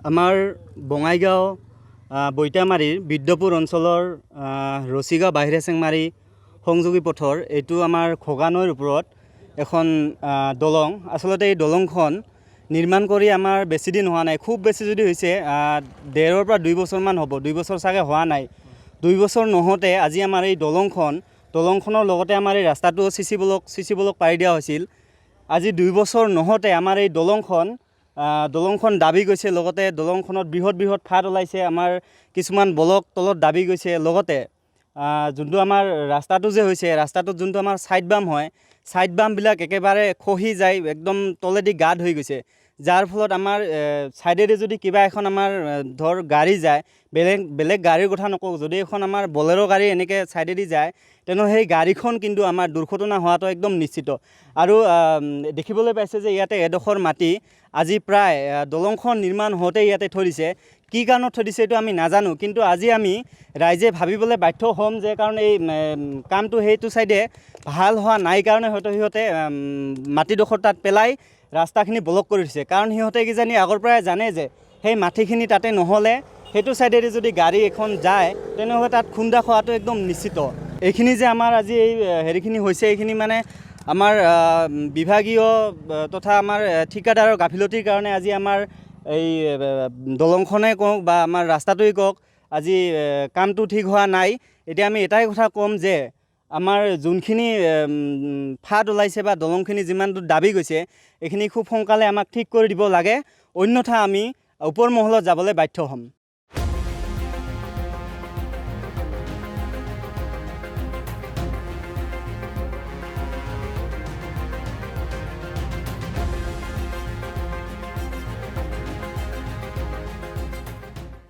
আমাৰ বঙাইগাঁও বৈতামাৰীৰ বিদ্যপুৰ অঞ্চলৰ ৰছিগাঁও বাহিৰে চেংমাৰী সংযোগী পথৰ এইটো আমাৰ ঘোগা নৈৰ ওপৰত এখন দলং। আচলতে এই দলংখন নিৰ্মাণ কৰি আমাৰ বেছি দিন হোৱা নাই, খুব বেছি যদি হৈছে 1.5 পৰা 2 বছৰমান হ'ব, 2 বছৰ চাগে হোৱা নাই। 2 বছৰ নহওঁতে আজি আমাৰ এই দলংখনৰ লগতে আমাৰ এই ৰাস্তাটো চিচি ব্লক পাৰি দিয়া হৈছিল। আজি 2 বছৰ নহওঁতে আমাৰ এই দলংখন দাবি গৈছে, লগতে দলংখনত বৃহৎ ফাট ওলাইছে, আমাৰ কিছুমান ব্লক তলত দাবি গৈছে। লগতে যোনটো আমাৰ ৰাস্তাটো যে হৈছে, ৰাস্তাটোত যোনটো আমাৰ ছাইড বাম হয়, ছাইড বামবিলাক একেবাৰে খহি যায়, একদম তলেদি গাঁত হৈ গৈছে। যাৰ ফলত আমাৰ ছাইডেদি যদি কিবা এখন আমাৰ ধৰ গাড়ী যায়, বেলেগ গাড়ীৰ কথা নকওঁ, যদি এখন আমাৰ বলেৰো গাড়ী এনেকৈ ছাইডেদি যায়, তেনেহ'লে সেই গাড়ীখন কিন্তু আমাৰ দুৰ্ঘটনা হোৱাটো একদম নিশ্চিত। আৰু দেখিবলৈ পাইছে যে ইয়াতে এডোখৰ মাটি আজি প্ৰায় দলংখন নিৰ্মাণ হওঁতে ইয়াতে থৈ দিছে। কি কাৰণত থৈ দিছে এইটো আমি নাজানো, কিন্তু আজি আমি ৰাইজে ভাবিবলৈ বাধ্য হ'ম যে কাৰণ এই কামটো সেইটো ছাইডে ভাল হোৱা নাই কাৰণে হয়তো সিহঁতে মাটিডোখৰ তাত পেলাই ৰাস্তাখিনি ব্লক কৰি দিছে। কাৰণ সিহঁতে কিজানি আগৰ পৰাই জানে যে সেই মাটিখিনি তাতে নহ'লে সেইটো ছাইডেদি যদি গাড়ী এখন যায় তেনেহ'লে তাত খুন্দা খোৱাটো একদম নিশ্চিত। এইখিনি যে আমাৰ আজি এই হেৰিখিনি হৈছে, এইখিনি মানে আমাৰ বিভাগীয় তথা আমাৰ ঠিকাদাৰৰ গাফিলতিৰ কাৰণে আজি আমাৰ এই দলংখনেই কওক বা আমাৰ ৰাস্তাটোৱেই কওক, আজি কামটো ঠিক হোৱা নাই। এতিয়া আমি এটাই কথা ক'ম যে আমাৰ যোনখিনি ফাট ওলাইছে বা দলংখিনি যিমান দূৰ দাবি গৈছে, এইখিনি খুব সোনকালে আমাক ঠিক কৰি দিব লাগে, অন্যথা আমি ওপৰ মহলত যাবলৈ বাধ্য হ'ম।